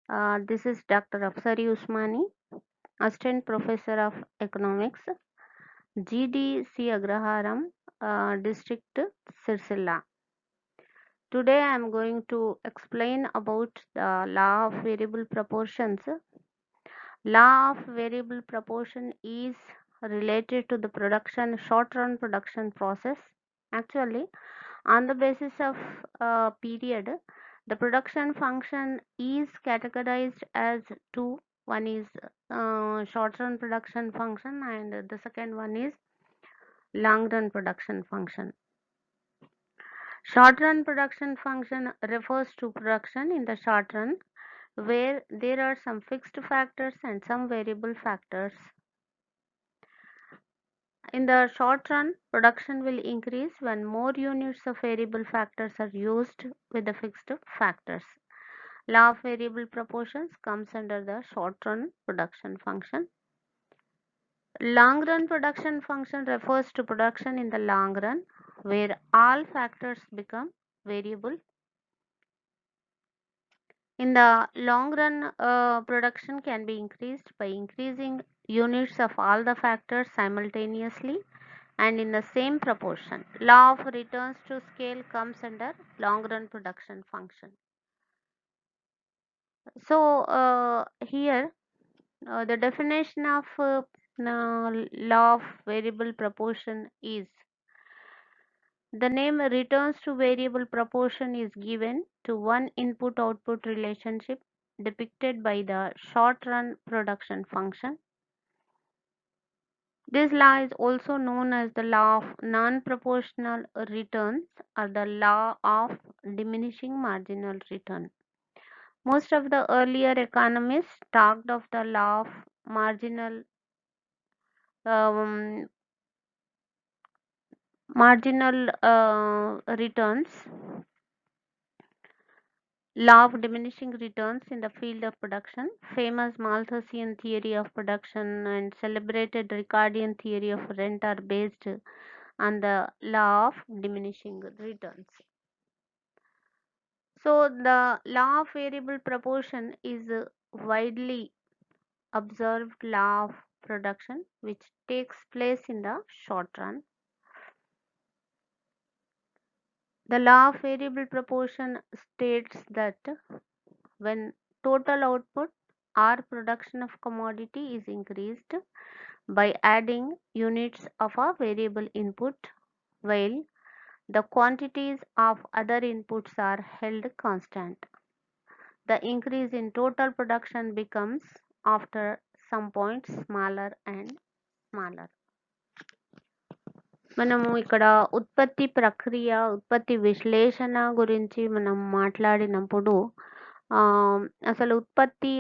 This is Dr. Afsari Usmani, Assistant Professor of Economics, GDC Agraharam, District Sirsilla. Today I am going to explain about the law of variable proportions. Law of variable proportion is related to the short-run production process. Actually, on the basis of period, the production function is categorized as two. One is short run production function, and the second one is long run production function. Short run production function refers to production in the short run where there are some fixed factors and some variable factors. In the short run, production will increase when more units of variable factors are used with the fixed factors. Law of variable proportions comes under the short run production function. Long run production function refers to production in the long run where all factors become variable. In the long run, production can be increased by increasing units of all the factors simultaneously and in the same proportion. Law of returns to scale comes under long run production function. So here the definition of law of variable proportion is the name returns to variable proportion is given to one input output relationship depicted by the short run production function. This law is also known as the law of non-proportional returns or the law of diminishing marginal return. Most of the earlier economists talked of the law of um, marginal returns, law of diminishing returns in the field of production, famous Malthusian theory of production and celebrated Ricardian theory of rent are based on the law of diminishing returns. So the law of variable proportion is a widely observed law of production which takes place in the short run. The law of variable proportion states that when total output or production of commodity is increased by adding units of a variable input while the quantities of other inputs are held constant, the increase in total production becomes after some point smaller and smaller. మనము ఇక్కడ ఉత్పత్తి ప్రక్రియ, ఉత్పత్తి విశ్లేషణ గురించి మనం మాట్లాడినప్పుడు అసలు ఉత్పత్తి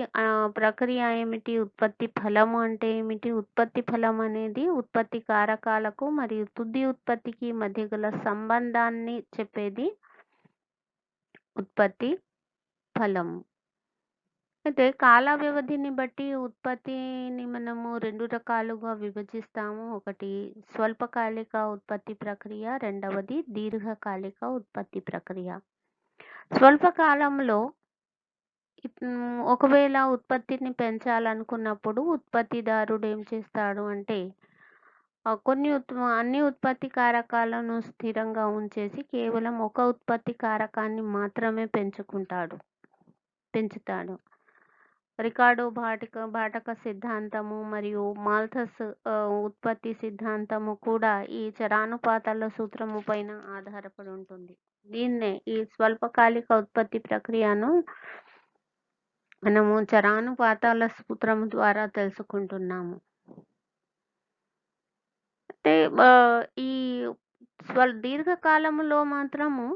ప్రక్రియ ఏమిటి, ఉత్పత్తి ఫలము అంటే ఏమిటి, ఉత్పత్తి ఫలం అనేది ఉత్పత్తి కారకాలకు మరియు తుది ఉత్పత్తికి మధ్య గల సంబంధాన్ని చెప్పేది ఉత్పత్తి ఫలము. అయితే కాల వ్యవధిని బట్టి ఉత్పత్తిని మనము 2 రకాలుగా విభజిస్తాము. ఒకటి స్వల్పకాలిక ఉత్పత్తి ప్రక్రియ, రెండవది దీర్ఘకాలిక ఉత్పత్తి ప్రక్రియ. స్వల్పకాలంలో ఒకవేళ ఉత్పత్తిని పెంచాలనుకున్నప్పుడు ఉత్పత్తిదారుడు ఏం చేస్తాడు అంటే అన్ని ఉత్పత్తి కారకాలను స్థిరంగా ఉంచేసి కేవలం ఒక ఉత్పత్తి కారకాన్ని మాత్రమే పెంచుతాడు. రికార్డో భాటక సిద్ధాంతము మరియు మాల్థస్ ఉత్పత్తి సిద్ధాంతము కూడా ఈ చరానుపాతాల సూత్రము పైన ఆధారపడి ఉంటుంది. దీన్నే ఈ స్వల్పకాలిక ఉత్పత్తి ప్రక్రియను మనము చరానుపాతాల సూత్రము ద్వారా తెలుసుకుంటున్నాము. అంటే ఈ దీర్ఘకాలంలో మాత్రము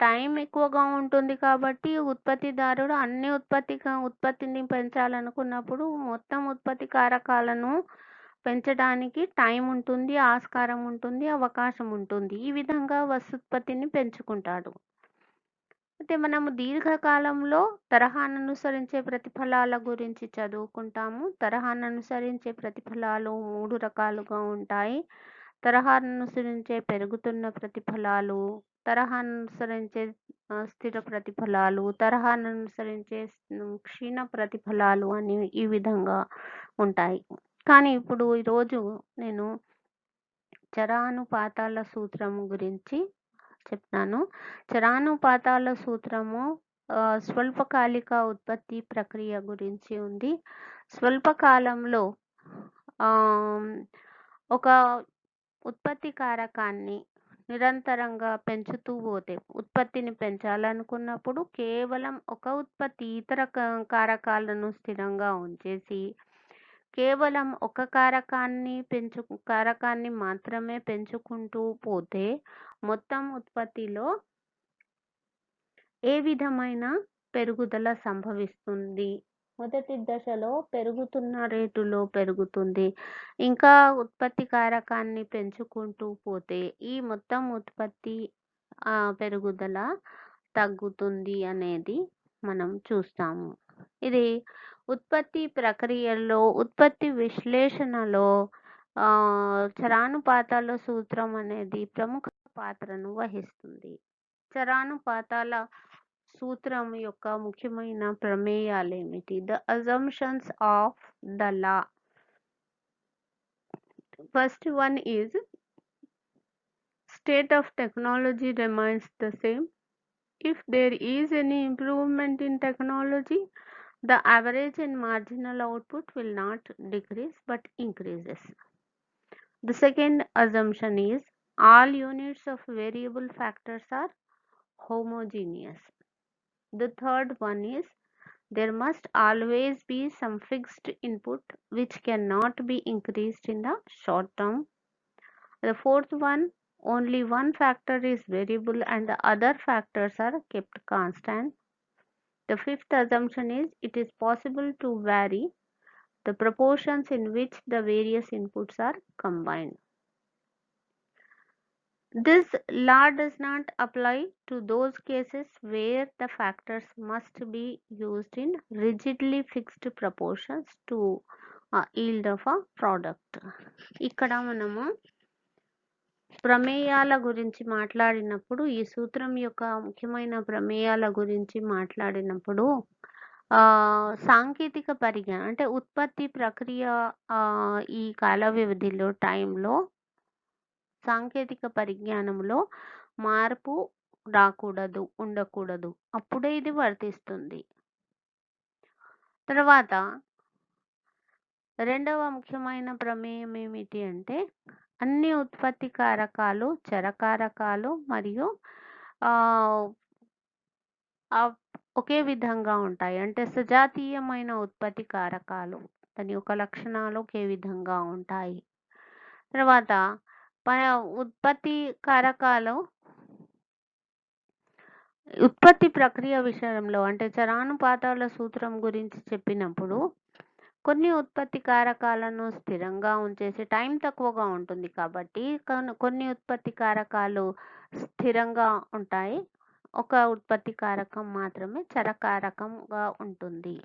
టైం ఎక్కువగా ఉంటుంది కాబట్టి ఉత్పత్తిదారుడు అన్ని ఉత్పత్తిని పెంచాలనుకున్నప్పుడు మొత్తం ఉత్పత్తి కారకాలను పెంచడానికి టైం ఉంటుంది, ఆస్కారం ఉంటుంది, అవకాశం ఉంటుంది. ఈ విధంగా వస్తుత్పత్తిని పెంచుకుంటాడు. అయితే మనము దీర్ఘకాలంలో తరహాను అనుసరించే ప్రతిఫలాల గురించి చదువుకుంటాము. తరహాను అనుసరించే ప్రతిఫలాలు 3 రకాలుగా ఉంటాయి. తరహాను అనుసరించే పెరుగుతున్న ప్రతిఫలాలు, తరహానుసరించే స్థిర ప్రతిఫలాలు, తరహానుసరించే క్షీణ ప్రతిఫలాలు అని ఈ విధంగా ఉంటాయి. కానీ ఇప్పుడు ఈరోజు నేను చరానుపాతాల సూత్రము గురించి చెప్తాను. చరానుపాతాల సూత్రము స్వల్పకాలిక ఉత్పత్తి ప్రక్రియ గురించి ఉంది. స్వల్పకాలంలో ఒక ఉత్పత్తి కారకాన్ని నిరంతరంగా పెంచుతూ పోతే, ఉత్పత్తిని పెంచాలనుకున్నప్పుడు కేవలం ఒక ఉత్పత్తి ఇతర కారకాలను స్థిరంగా ఉంచేసి కేవలం ఒక కారకాన్ని మాత్రమే పెంచుకుంటూ పోతే మొత్తం ఉత్పత్తిలో ఏ విధమైన పెరుగుదల సంభవిస్తుంది? మొదటి దశలో పెరుగుతున్న రేటులో పెరుగుతుంది. ఇంకా ఉత్పత్తి కారకాన్ని పెంచుకుంటూ పోతే ఈ మొత్తం ఉత్పత్తి పెరుగుదల తగ్గుతుంది అనేది మనం చూస్తాము. ఇది ఉత్పత్తి ప్రక్రియలో, ఉత్పత్తి విశ్లేషణలో చరానుపాతాల సూత్రం అనేది ప్రముఖ పాత్రను వహిస్తుంది. చరానుపాతాల సూత్రం యొక్క ముఖ్యమైన ప్రమేయాలేమిటి? The assumptions of the law. First one is state of technology remains the same. If there is any improvement in technology, the average and marginal output will not decrease but increases. The second assumption is all units of variable factors are homogeneous. The third one is there must always be some fixed input which cannot be increased in the short term. The fourth one, only one factor is variable and the other factors are kept constant. The fifth assumption is it is possible to vary the proportions in which the various inputs are combined. This law does not apply to those cases where the factors must be used in rigidly fixed proportions to yield of a product. ఇక్కడ మనము ప్రమేయాల గురించి మాట్లాడినప్పుడు, ఈ సూత్రం యొక్క ముఖ్యమైన ప్రమేయాల గురించి మాట్లాడినప్పుడు సాంకేతిక పరిజ్ఞానం అంటే ఉత్పత్తి ప్రక్రియ ఈ కాల వ్యవధిలో టైంలో సాంకేతిక పరిజ్ఞానంలో మార్పు రాకూడదు, ఉండకూడదు. అప్పుడే ఇది వర్తిస్తుంది. తర్వాత రెండవ ముఖ్యమైన ప్రమేయం ఏమిటి అంటే అన్ని ఉత్పత్తి కారకాలు చరకారకాలు మరియు ఒకే విధంగా ఉంటాయి. అంటే సజాతీయమైన ఉత్పత్తి కారకాలు దాని యొక్క లక్షణాలు ఒకే విధంగా ఉంటాయి. తర్వాత ఉత్పత్తి కారకాలు ఉత్పత్తి ప్రక్రియ విషయంలో అంటే చరానుపాతాల సూత్రం గురించి చెప్పినప్పుడు కొన్ని ఉత్పత్తి కారకాలను స్థిరంగా ఉంచేసి టైం తక్కువగా ఉంటుంది కాబట్టి కొన్ని ఉత్పత్తి కారకాలు స్థిరంగా ఉంటాయి. ఒక ఉత్పత్తి కారకం మాత్రమే చరకారకంగా ఉంటుంది.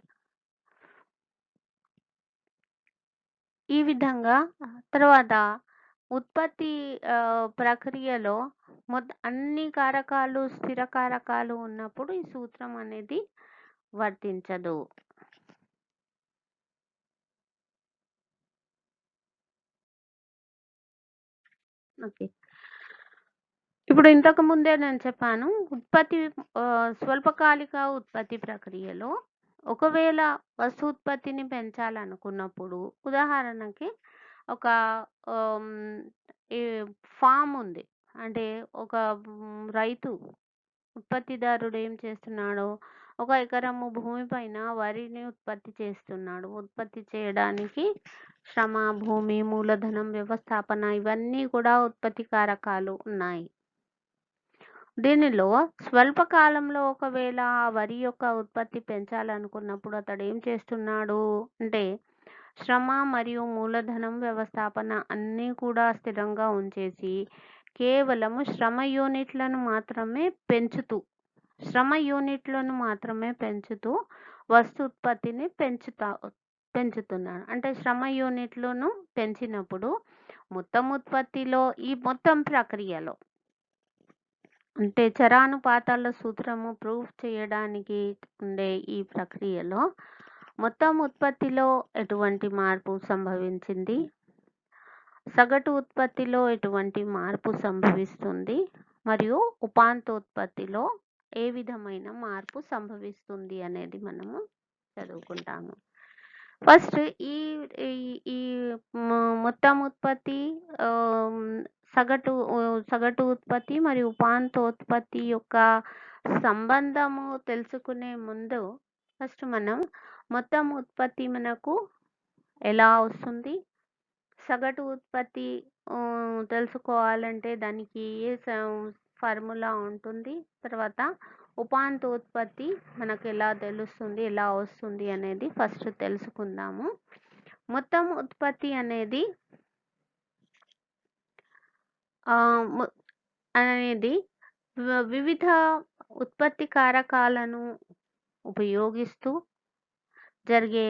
ఈ విధంగా తర్వాత ఉత్పత్తి ప్రక్రియలో అన్ని కారకాలు స్థిర కారకాలు ఉన్నప్పుడు ఈ సూత్రం అనేది వర్తించదు. ఓకే, ఇప్పుడు ఇంతకు ముందే నేను చెప్పాను స్వల్పకాలిక ఉత్పత్తి ప్రక్రియలో ఒకవేళ వస్తూత్పత్తిని పెంచాలనుకున్నప్పుడు ఉదాహరణకి ఒక ఫామ్ ఉంది, అంటే ఒక రైతు ఉత్పత్తిదారుడు ఏం చేస్తున్నాడు, 1 ఎకరము భూమి పైన వరిని ఉత్పత్తి చేస్తున్నాడు. ఉత్పత్తి చేయడానికి శ్రమ, భూమి, మూలధనం, వ్యవస్థాపన ఇవన్నీ కూడా ఉత్పత్తి కారకాలు ఉన్నాయి. దీనిలో స్వల్పకాలంలో ఒకవేళ వరి యొక్క ఉత్పత్తి పెంచాలనుకున్నప్పుడు అతడు ఏం చేస్తున్నాడు అంటే శ్రమ మరియు మూలధనం, వ్యవస్థాపన అన్నీ కూడా స్థిరంగా ఉంచేసి కేవలము శ్రమ యూనిట్లను మాత్రమే పెంచుతూ వస్తూత్పత్తిని పెంచుతున్నాడు. అంటే శ్రమ యూనిట్లను పెంచినప్పుడు మొత్తం ఉత్పత్తిలో ఈ మొత్తం ప్రక్రియలో అంటే చరానుపాతాల సూత్రము ప్రూఫ్ చేయడానికి ఉండే ఈ ప్రక్రియలో మొత్తం ఉత్పత్తిలో ఎటువంటి మార్పు సంభవించింది, సగటు ఉత్పత్తిలో ఎటువంటి మార్పు సంభవిస్తుంది మరియు ఉపాంతోత్పత్తిలో ఏ విధమైన మార్పు సంభవిస్తుంది అనేది మనము చదువుకుంటాము. ఫస్ట్ ఈ ఈ ఈ మొత్తం ఉత్పత్తి, సగటు ఉత్పత్తి మరియు ఉపాంతోత్పత్తి యొక్క సంబంధము తెలుసుకునే ముందు ఫస్ట్ మనం మొత్తం ఉత్పత్తి మనకు ఎలా వస్తుంది, సగటు ఉత్పత్తి తెలుసుకోవాలంటే దానికి ఏ ఫార్ములా ఉంటుంది, తర్వాత ఉపాంతోత్పత్తి మనకు ఎలా తెలుస్తుంది, ఎలా వస్తుంది అనేది ఫస్ట్ తెలుసుకుందాము. మొత్తం ఉత్పత్తి అనేది వివిధ ఉత్పత్తి కారకాలను ఉపయోగిస్తూ జరిగే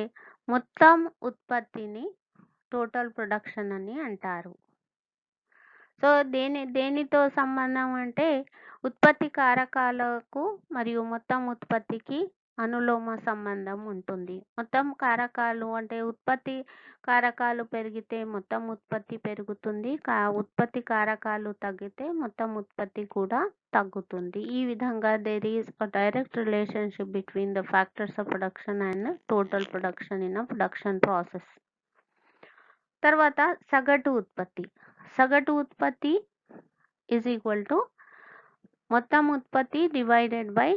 మొత్తం ఉత్పత్తిని టోటల్ ప్రొడక్షన్ అని అంటారు. సో దేనితో సంబంధం అంటే ఉత్పత్తి కారకాలకు మరియు మొత్తం ఉత్పత్తికి అనులోమ సంబంధం ఉంటుంది. మొత్తం కారకాలు అంటే ఉత్పత్తి కారకాలు పెరిగితే మొత్తం ఉత్పత్తి పెరుగుతుంది, ఉత్పత్తి కారకాలు తగ్గితే మొత్తం ఉత్పత్తి కూడా తగ్గుతుంది. ఈ విధంగా there is a direct relationship between the factors of production and total production in a production process. తర్వాత సగటు ఉత్పత్తి. సగటు ఉత్పత్తి ఈజ్ ఈక్వల్ టు మొత్తం ఉత్పత్తి డివైడెడ్ బై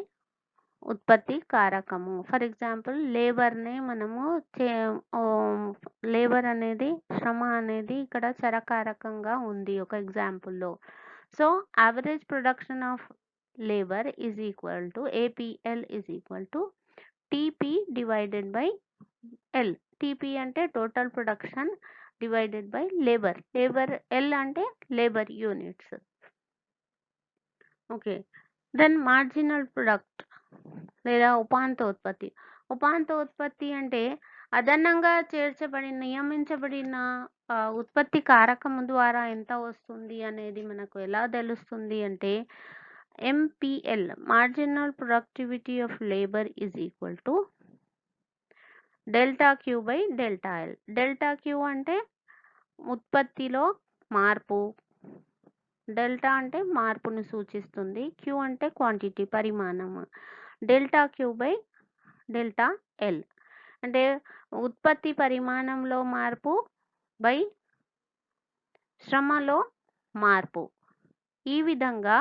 ఉత్పత్తి కారకము. ఫర్ ఎగ్జాంపుల్ లేబర్ని మనము లేబర్ అనేది శ్రమ అనేది ఇక్కడ చరకారకంగా ఉంది ఒక ఎగ్జాంపుల్లో. So average production of labour is equal to APL is equal to TP divided by L. TP అంటే total production divided by labour. L అంటే labour units. Okay, then marginal product లేదా ఉపాంతోత్పత్తి. ఉపాంతోత్పత్తి అంటే అదనంగా నియమించబడిన ఉత్పత్తి కారకము ద్వారా ఎంత వస్తుంది అనేది మనకు ఎలా తెలుస్తుంది అంటే MPL marginal productivity of labour is equal to delta Q by delta L. Delta queue అంటే ఉత్పత్తిలో మార్పు, డెల్టా అంటే మార్పును సూచిస్తుంది, క్యూ అంటే క్వాంటిటీ పరిమాణము. Delta Q by delta L అంటే ఉత్పత్తి పరిమాణంలో మార్పు బై శ్రమలో మార్పు. ఈ విధంగా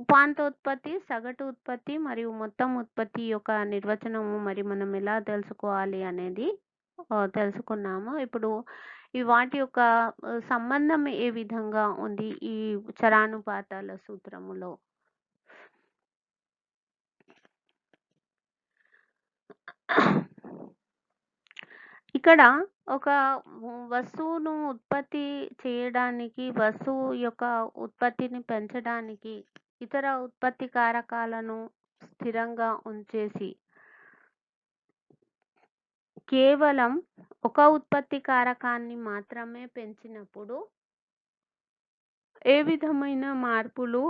ఉపాంతోత్పత్తి, సగటు ఉత్పత్తి మరియు మొత్తం ఉత్పత్తి యొక్క నిర్వచనము మరి మనం ఎలా తెలుసుకోవాలి అనేది తెలుసుకున్నాము. ఇప్పుడు ఈ వాటి యొక్క సంబంధం ఏ విధంగా ఉంది ఈ చరానుపాతాల సూత్రములో. ఇక్కడ ఒక వస్తువును ఉత్పత్తి చేయడానికి, వస్తువు యొక్క ఉత్పత్తిని పెంచడానికి ఇతర ఉత్పత్తి కారకాలను స్థిరంగా ఉంచేసి కేవలం ఒక ఉత్పత్తి కారకాన్ని మాత్రమే పెంచినప్పుడు ఏ విధమైన మార్పులు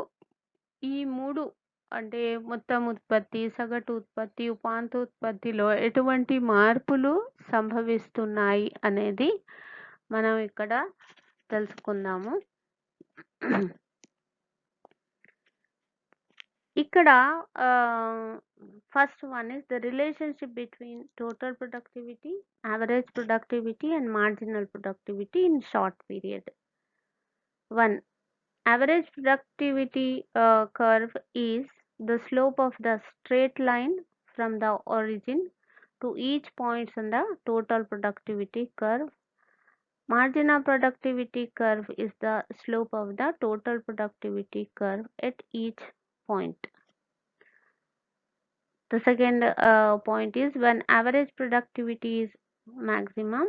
ఈ మూడు అంటే మొత్తం ఉత్పత్తి, సగటు ఉత్పత్తి, ఉపాంతోత్పత్తిలో ఎటువంటి మార్పులు సంభవిస్తున్నాయి అనేది మనం ఇక్కడ తెలుసుకుందాము. ఇక్కడ first one is the relationship between total productivity, average productivity and marginal productivity in short period. 1. Average productivity curve is the slope of the straight line from the origin to each point on the total productivity curve. Marginal productivity curve is the slope of the total productivity curve at each point. The second point is when average productivity is maximum,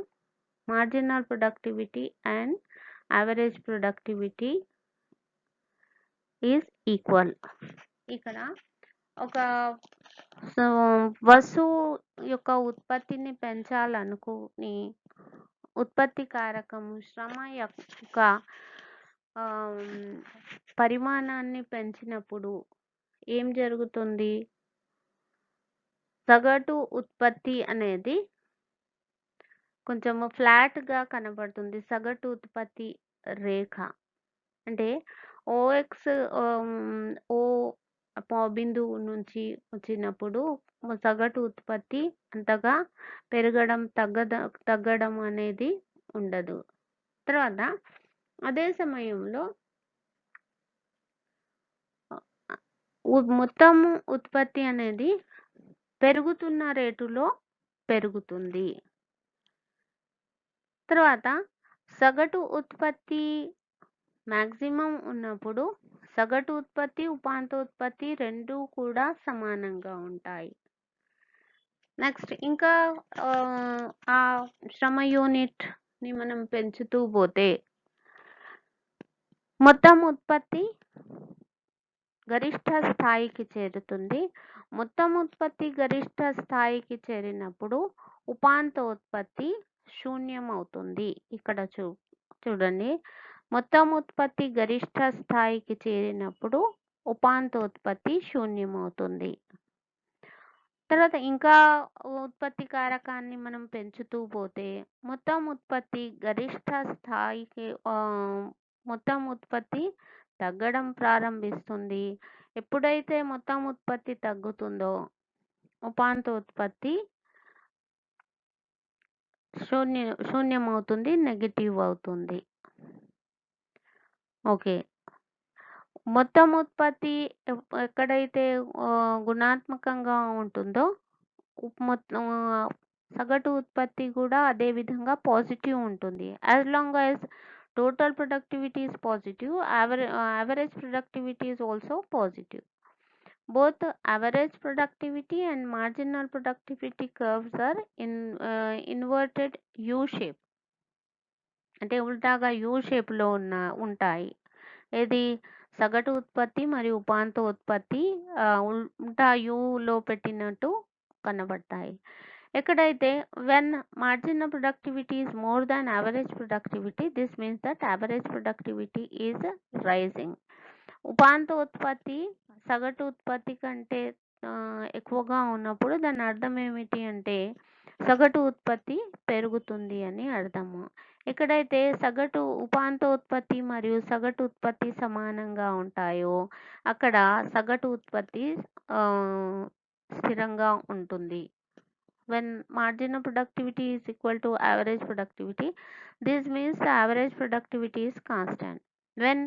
marginal productivity and average productivity is equal. ఇక్కడ ఒక వస్తువు యొక్క ఉత్పత్తిని పెంచాలనుకుని ఉత్పత్తి కారకము శ్రమ యొక్క పరిమాణాన్ని పెంచినప్పుడు ఏం జరుగుతుంది? సగటు ఉత్పత్తి అనేది కొంచెము ఫ్లాట్‌గా కనబడుతుంది. సగటు ఉత్పత్తి రేఖ. అంటే ఓఎక్స్ ఓ బిందువు నుంచి వచ్చినప్పుడు సగటు ఉత్పత్తి అంతగా పెరగడం, తగ్గడం అనేది ఉండదు. తర్వాత అదే సమయంలో మొత్తం ఉత్పత్తి అనేది పెరుగుతున్న రేటులో పెరుగుతుంది. తర్వాత సగటు ఉత్పత్తి మాక్సిమం ఉన్నప్పుడు సగటు ఉత్పత్తి, ఉపాంతోత్పత్తి రెండూ కూడా సమానంగా ఉంటాయి. నెక్స్ట్ ఇంకా ఆ శ్రమ యూనిట్‌ని మనం పెంచుతూ పోతే మొత్తం ఉత్పత్తి గరిష్ట స్థాయికి చేరుతుంది. మొత్తం ఉత్పత్తి గరిష్ట స్థాయికి చేరినప్పుడు ఉపాంతోత్పత్తి శూన్యమవుతుంది. ఇక్కడ చూడండి. మొత్తం ఉత్పత్తి గరిష్ట స్థాయికి చేరినప్పుడు ఉపాంతోత్పత్తి శూన్యమవుతుంది. తర్వాత ఇంకా ఉత్పత్తి కారకాన్ని మనం పెంచుతూ పోతే మొత్తం ఉత్పత్తి గరిష్ట స్థాయికి మొత్తం ఉత్పత్తి తగ్గడం ప్రారంభిస్తుంది. ఎప్పుడైతే మొత్తం ఉత్పత్తి తగ్గుతుందో ఉపాంతోత్పత్తి శూన్యమవుతుంది, నెగెటివ్ అవుతుంది. ఓకే. మొత్తం ఉత్పత్తి ఎక్కడైతే గుణాత్మకంగా ఉంటుందో సగటు ఉత్పత్తి కూడా అదే విధంగా పాజిటివ్ ఉంటుంది. As long as total productivity is positive, average productivity is also positive. Both average productivity and marginal productivity curves are inverted U shape. అంటే ఉల్టాగా యూ షేప్లో ఉంటాయి. ఏది సగటు ఉత్పత్తి మరియు ఉపాంత ఉత్పత్తి ఉల్టా యూలో పెట్టినట్టు కనబడతాయి. ఎక్కడైతే when marginal productivity is more than average productivity, this means that average productivity is rising. ఉపాంత ఉత్పత్తి సగటు ఉత్పత్తి కంటే ఎక్కువగా ఉన్నప్పుడు దాని అర్థం ఏమిటి అంటే సగటు ఉత్పత్తి పెరుగుతుంది అని అర్థము. ఎక్కడైతే సగటు ఉపాంత ఉత్పత్తి మరియు సగటు ఉత్పత్తి సమానంగా ఉంటాయో అక్కడ సగటు ఉత్పత్తి స్థిరంగా ఉంటుంది. When marginal productivity is equal to average productivity, this means the average productivity is constant. When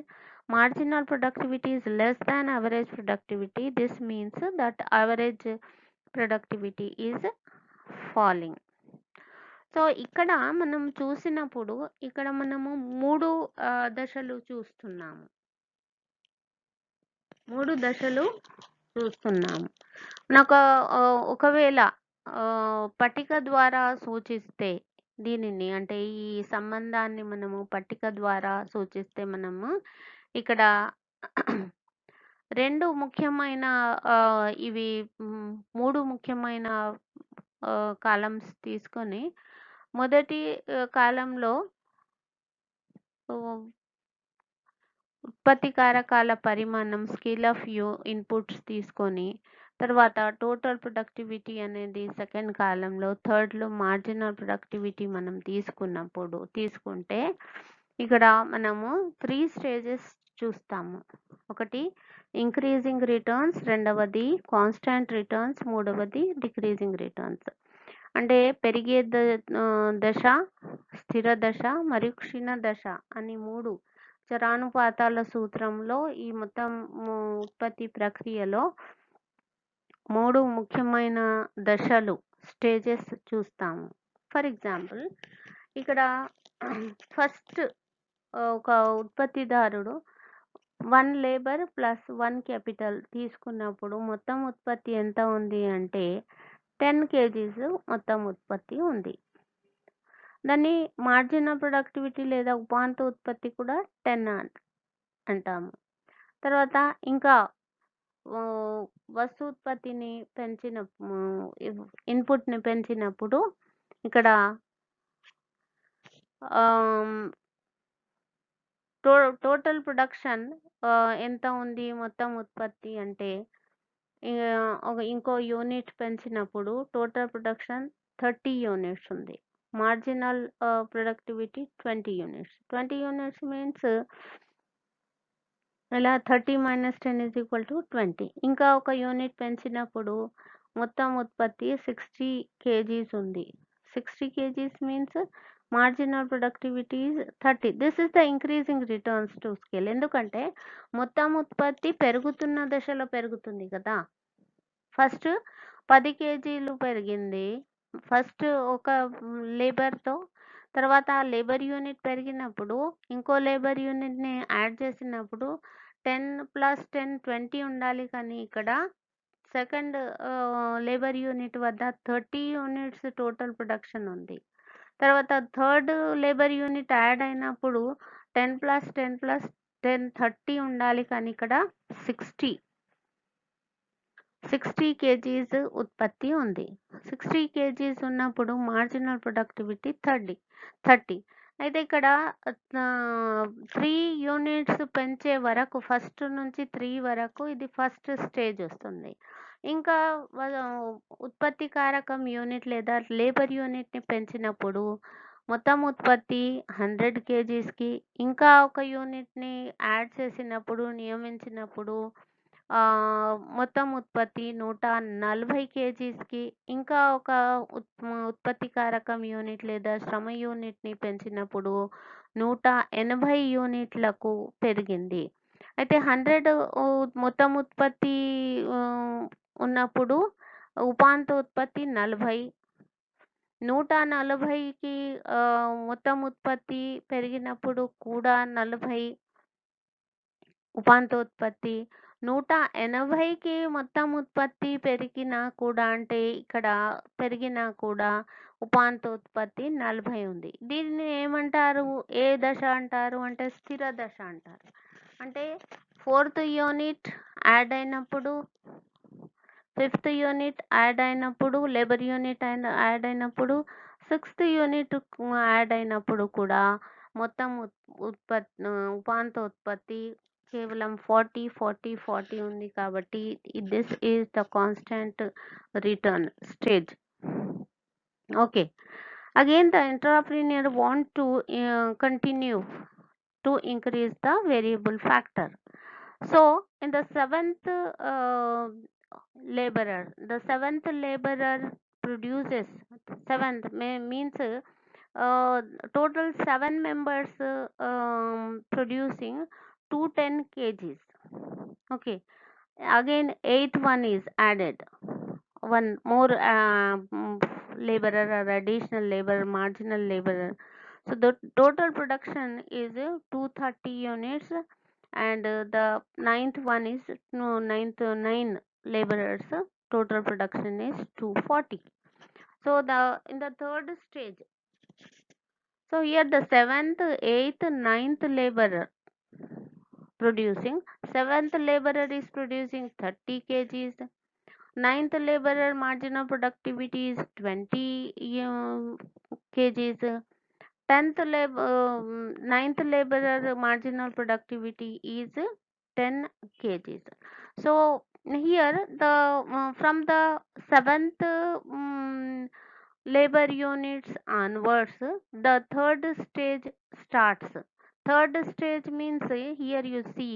marginal productivity is less than average productivity, this means that average productivity is falling. So ఇక్కడ మనం చూసినప్పుడు ఇక్కడ మనము 3 దశలు చూస్తున్నాము. 3 దశలు చూస్తున్నాము. మనకు ఒకవేళ పట్టిక ద్వారా సూచిస్తే దీనిని అంటే ఈ సంబంధాన్ని మనము పట్టిక ద్వారా సూచిస్తే మనము ఇక్కడ 2 ముఖ్యమైన ఇవి 3 ముఖ్యమైన కాలమ్స్ తీసుకొని మొదటి కాలంలో ఉత్పత్తి కారకాల పరిమాణం స్కేల్ ఆఫ్ యూ ఇన్పుట్స్ తీసుకొని తర్వాత టోటల్ ప్రొడక్టివిటీ అనేది సెకండ్ కాలంలో, థర్డ్లో మార్జినల్ ప్రొడక్టివిటీ మనం తీసుకుంటే ఇక్కడ మనము 3 స్టేజెస్ చూస్తాము. ఒకటి ఇంక్రీజింగ్ రిటర్న్స్, రెండవది కాన్స్టాంట్ రిటర్న్స్, మూడవది డిక్రీజింగ్ రిటర్న్స్. అంటే పెరిగే దశ, స్థిర దశ మరియు క్షీణ దశ అని 3 చరానుపాతాల సూత్రంలో ఈ మొత్తం ఉత్పత్తి ప్రక్రియలో 3 ముఖ్యమైన దశలు స్టేజెస్ చూస్తాము. ఫర్ ఎగ్జాంపుల్ ఇక్కడ ఫస్ట్ ఒక ఉత్పత్తిదారుడు 1 లేబర్ ప్లస్ 1 క్యాపిటల్ తీసుకున్నప్పుడు మొత్తం ఉత్పత్తి ఎంత ఉంది అంటే 10 kgs మొత్తం ఉత్పత్తి ఉంది. దాన్ని మార్జినల్ ప్రొడక్టివిటీ లేదా ఉపాంత ఉత్పత్తి కూడా 10 అంటాము. తర్వాత ఇంకా వస్తూత్పత్తిని ఇన్పుట్ని పెంచినప్పుడు ఇక్కడ టోటల్ ప్రొడక్షన్ ఎంత ఉంది మొత్తం ఉత్పత్తి అంటే ఇంకో యూనిట్ పెంచినప్పుడు టోటల్ ప్రొడక్షన్ 30 యూనిట్స్ ఉంది. Marginal productivity 20 units. 20 units means ఇలా 30 - 10 = 20. ఇంకా ఒక యూనిట్ పెంచినప్పుడు మొత్తం ఉత్పత్తి 60 kgs ఉంది. 60 kgs means marginal productivity 30. This is the increasing returns to scale. ఎందుకంటే మొత్తం ఉత్పత్తి పెరుగుతున్న దశలో పెరుగుతుంది కదా. ఫస్ట్ 10 కేజీలు పెరిగింది ఫస్ట్ ఒక లేబర్తో. తర్వాత ఆ లేబర్ యూనిట్ పెరిగినప్పుడు ఇంకో లేబర్ యూనిట్ని యాడ్ చేసినప్పుడు 10 + 10 20 ఉండాలి. కానీ ఇక్కడ సెకండ్ లేబర్ యూనిట్ వద్ద 30 యూనిట్స్ టోటల్ ప్రొడక్షన్ ఉంది. తర్వాత థర్డ్ లేబర్ యూనిట్ యాడ్ అయినప్పుడు 10 + 10 + 10 30 ఉండాలి. కానీ ఇక్కడ 60 kgs ఉత్పత్తి ఉంది. 60 kgs ఉన్నప్పుడు మార్జినల్ ప్రొడక్టివిటీ 30. అయితే ఇక్కడ 3 యూనిట్స్ పెంచే వరకు ఫస్ట్ నుంచి 3 వరకు ఇది ఫస్ట్ స్టేజ్ వస్తుంది. ఇంకా ఉత్పత్తి కారకం యూనిట్ లేదా లేబర్ యూనిట్ని పెంచినప్పుడు మొత్తం ఉత్పత్తి 100 kgsకి ఇంకా ఒక యూనిట్ని యాడ్ చేసినప్పుడు నియమించినప్పుడు మొత్తం ఉత్పత్తి 140 kgsకి ఇంకా ఒక ఉత్పత్తి కారకం యూనిట్ లేదా శ్రమ యూనిట్ని పెంచినప్పుడు 180 యూనిట్లకు పెరిగింది. అయితే 100 మొత్తం ఉత్పత్తి ఉన్నప్పుడు ఉపాంత ఉత్పత్తి 40. 140కి మొత్తం ఉత్పత్తి పెరిగినప్పుడు కూడా 40 ఉపాంతోత్పత్తి. 180కి మొత్తం ఉత్పత్తి పెరిగినా కూడా అంటే ఇక్కడ పెరిగినా కూడా ఉపాంతోత్పత్తి 40 ఉంది. దీన్ని ఏమంటారు? ఏ దశ అంటారు అంటే స్థిర దశ అంటారు. అంటే 4th యూనిట్ యాడ్ అయినప్పుడు 5th యూనిట్ యాడ్ అయినప్పుడు లేబర్ యూనిట్ యాడ్ అయినప్పుడు 6th యూనిట్ యాడ్ అయినప్పుడు కూడా మొత్తం ఉపాంతోత్పత్తి కేవలం 40 ఉంది. కాబట్టి this is the constant return stage. Okay, again the entrepreneur want to continue to increase the variable factor. So in the seventh laborer produces means total 7 members producing 210 kgs. Okay, again 8th one is added, one more laborer or additional laborer, marginal laborer. So the total production is 230 units, and the 9th one is 9 laborers, total production is 240. So in the third stage, so here the 7th, 8th, 9th laborer producing, 7th laborer is producing 30 kgs, 9th laborer marginal productivity is 20 kgs, 9th laborer marginal productivity is 10 kgs. So here the from the 7th labor units onwards the third stage starts. Third stage means here you see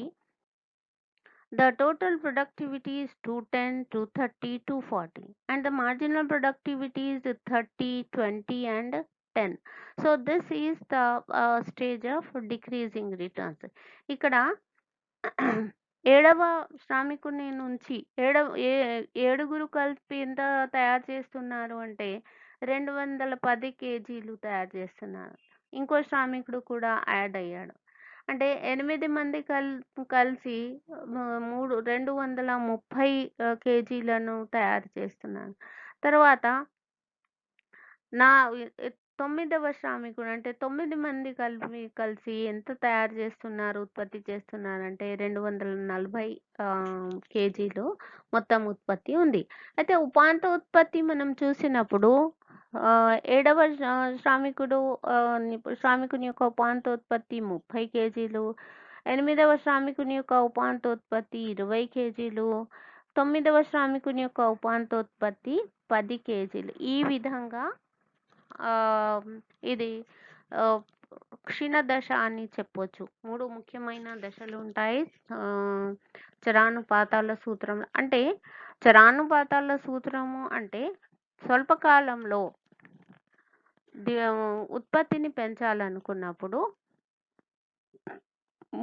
the total productivity is 210, 230, 240, and the marginal productivity is 30, 20 and 10. So this is the stage of decreasing returns. ikkada 7వ శ్రామికుని నుంచి 7గురు కలిపి ఎంత తయారు చేస్తున్నారు అంటే 210 kgలు తయారు చేస్తున్నారు. ఇంకో శ్రామికుడు కూడా యాడ్ అయ్యాడు అంటే 8 మంది కలిసి 230 kgలను తయారు చేస్తున్నారు. తర్వాత 9వ శ్రామికుడు అంటే 9 మంది కలిసి ఎంత తయారు చేస్తున్నారు, ఉత్పత్తి చేస్తున్నారు అంటే 240 kgలు మొత్తం ఉత్పత్తి ఉంది. అయితే ఉపాంత ఉత్పత్తి మనం చూసినప్పుడు ఏడవ శ్రామికుడు శ్రామికుని యొక్క ఉపాంతోత్పత్తి 30 కేజీలు. ఎనిమిదవ శ్రామికుని యొక్క ఉపాంతోత్పత్తి 20 కేజీలు. తొమ్మిదవ శ్రామికుని యొక్క ఉపాంతోత్పత్తి 10 కేజీలు. ఈ విధంగా ఇది క్షీణ దశ అని చెప్పొచ్చు. 3 ముఖ్యమైన దశలు ఉంటాయి చరానుపాతాల సూత్రం. అంటే చరానుపాతాల సూత్రము అంటే స్వల్పకాలంలో ఉత్పత్తిని పెంచాలనుకున్నప్పుడు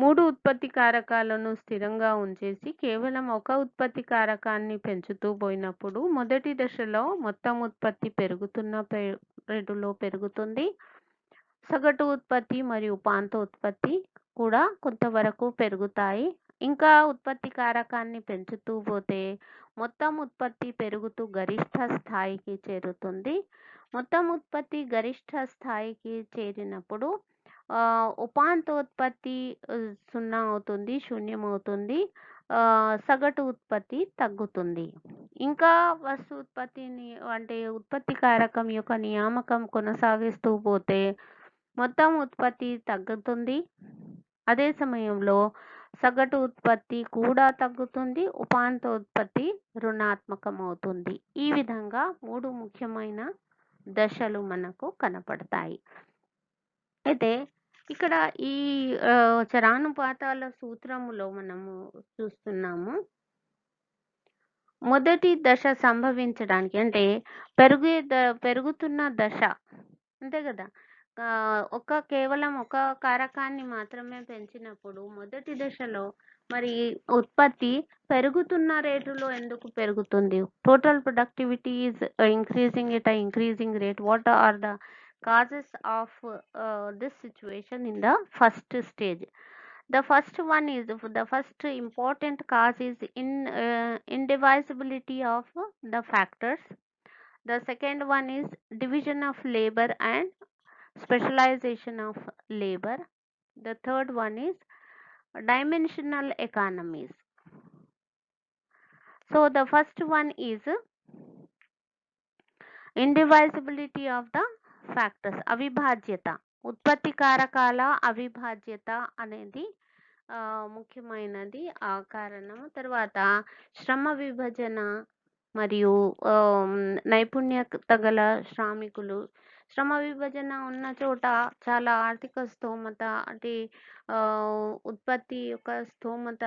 3 ఉత్పత్తి కారకాలను స్థిరంగా ఉంచేసి కేవలం ఒక ఉత్పత్తి కారకాన్ని పెంచుతూ పోయినప్పుడు మొదటి దశలో మొత్తం ఉత్పత్తి పెరుగుతున్న రేటులో పెరుగుతుంది. సగటు ఉత్పత్తి మరియు ఉపాంత ఉత్పత్తి కూడా కొంతవరకు పెరుగుతాయి. ఇంకా ఉత్పత్తి కారకాన్ని పెంచుతూ పోతే మొత్తం ఉత్పత్తి పెరుగుతూ గరిష్ట స్థాయికి చేరుతుంది. మొత్తం ఉత్పత్తి గరిష్ట స్థాయికి చేరినప్పుడు ఉపాంతోత్పత్తి 0 అవుతుంది, శూన్యమవుతుంది. సగటు ఉత్పత్తి తగ్గుతుంది. ఇంకా వస్తు ఉత్పత్తిని అంటే ఉత్పత్తి కారకం యొక్క నియామకం కొనసాగిస్తూ పోతే మొత్తం ఉత్పత్తి తగ్గుతుంది. అదే సమయంలో సగటు ఉత్పత్తి కూడా తగ్గుతుంది. ఉపాంతోత్పత్తి రుణాత్మకమవుతుంది. ఈ విధంగా 3 ముఖ్యమైన దశలు మనకు కనపడతాయి. అయితే ఇక్కడ ఈ చరానుపాతాల సూత్రములో మనము చూస్తున్నాము మొదటి దశ సంభవించడానికి అంటే పెరుగుతున్న దశ అంతే కదా. కేవలం ఒక కారకాన్ని మాత్రమే పెంచినప్పుడు మొదటి దశలో మరి ఉత్పత్తి పెరుగుతున్న రేటులో ఎందుకు పెరుగుతుంది? Total productivity is increasing at a increasing rate. What are the causes of this situation in the first stage? The first important cause is indivisibility of the factors. The second one is division of labor and specialization of labor. The third one is dimensional economies. So the first one is indivisibility of the factors, అవిభాజ్యత, ఉత్పత్తి కారకాల అవిభాజ్యత అనేది ముఖ్యమైనది ఆ కారణం. తర్వాత శ్రమ విభజన మరియు నైపుణ్యత గల శ్రామికులు. శ్రమ విభజన ఉన్న చోట చాలా ఆర్థిక స్తోమత అంటే ఉత్పత్తి యొక్క స్తోమత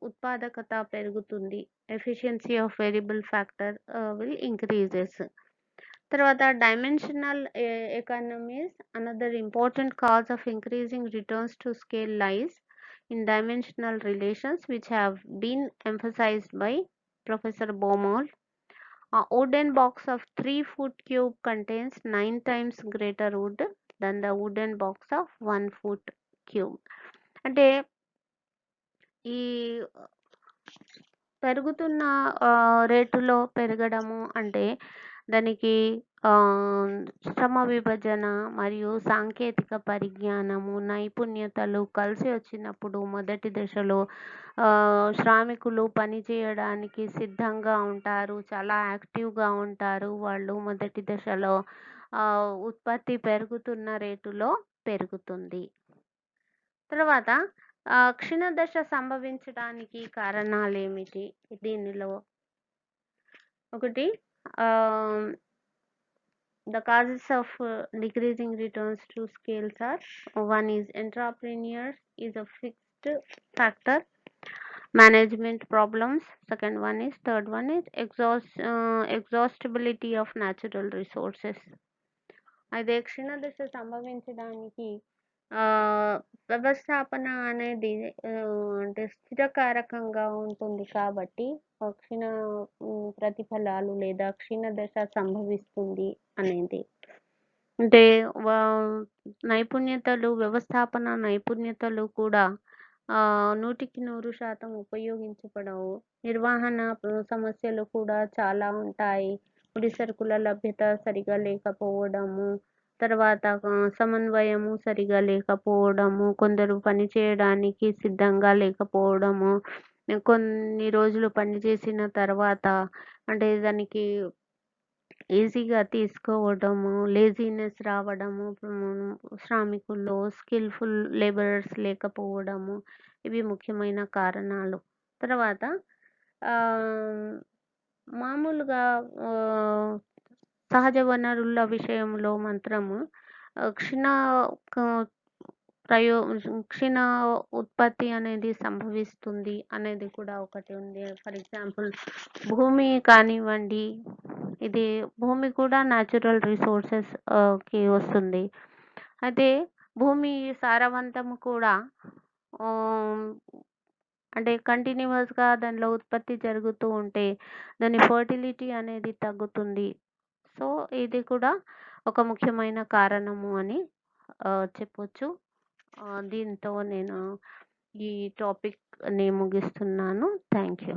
ఉత్పాదకత పెరుగుతుంది. Efficiency of variable factor will increases. తర్వాత dimensional economies, another important cause of increasing returns to scale lies in dimensional relations, which have been emphasized by Professor Baumol. A wooden box of 3 foot cube contains 9 times greater wood than the wooden box of 1 foot cube. అంటే ఈ పెరుగుతున్న రేటులో పెరగడము అంటే దానికి శ్రమ విభజన మరియు సాంకేతిక పరిజ్ఞానము, నైపుణ్యతలు కలిసి వచ్చినప్పుడు మొదటి దశలో శ్రామికులు పని చేయడానికి సిద్ధంగా ఉంటారు, చాలా యాక్టివ్గా ఉంటారు. వాళ్ళు మొదటి దశలో ఉత్పత్తి పెరుగుతున్న రేటులో పెరుగుతుంది. తర్వాత క్షీణ దశ సంభవించడానికి కారణాలు ఏమిటి? దీనిలో ఒకటి the causes of decreasing returns to scales are: one is entrepreneurs is a fixed factor, management problems, second one is, third one is exhaustibility of natural resources. అదే క్షీణ దశ సంభవించడానికి వ్యవస్థాపన అనేది అంటే స్థిరకారకంగా ఉంటుంది కాబట్టి క్షీణ ప్రతిఫలాలు లేదా క్షీణ దశ సంభవిస్తుంది అనేది. అంటే నైపుణ్యతలు, వ్యవస్థాపన నైపుణ్యతలు కూడా 100% ఉపయోగించబడవు. నిర్వహణ సమస్యలు కూడా చాలా ఉంటాయి. ముడి సరుకుల లభ్యత సరిగా లేకపోవడము, తర్వాత సమన్వయము సరిగా లేకపోవడము, కొందరు పని చేయడానికి సిద్ధంగా లేకపోవడము, కొన్ని రోజులు పనిచేసిన తర్వాత అంటే దానికి ఈజీగా తీసుకోవడము, లేజీనెస్ రావడము, శ్రామికుల్లో స్కిల్‌ఫుల్ లేబరర్స్ లేకపోవడము, ఇవి ముఖ్యమైన కారణాలు. తర్వాత ఆహ్, మామూలుగా ఆహ్, సహజ వనరుల విషయంలో మాత్రము క్షీణ క ప్రయో క్షీణ ఉత్పత్తి అనేది సంభవిస్తుంది అనేది కూడా ఒకటి ఉంది. ఫర్ ఎగ్జాంపుల్ భూమి కానివ్వండి, ఇది భూమి కూడా న్యాచురల్ రిసోర్సెస్ కి వస్తుంది. అయితే భూమి సారవంతము కూడా ఆహ్, అంటే కంటిన్యూయస్‌గా దానిలో ఉత్పత్తి జరుగుతూ ఉంటే దాని ఫర్టిలిటీ అనేది తగ్గుతుంది. సో, ఇది కూడా ఒక ముఖ్యమైన కారణము అని చెప్పొచ్చు. దీంతో నేను ఈ టాపిక్‌ని ముగిస్తున్నాను. Thank you.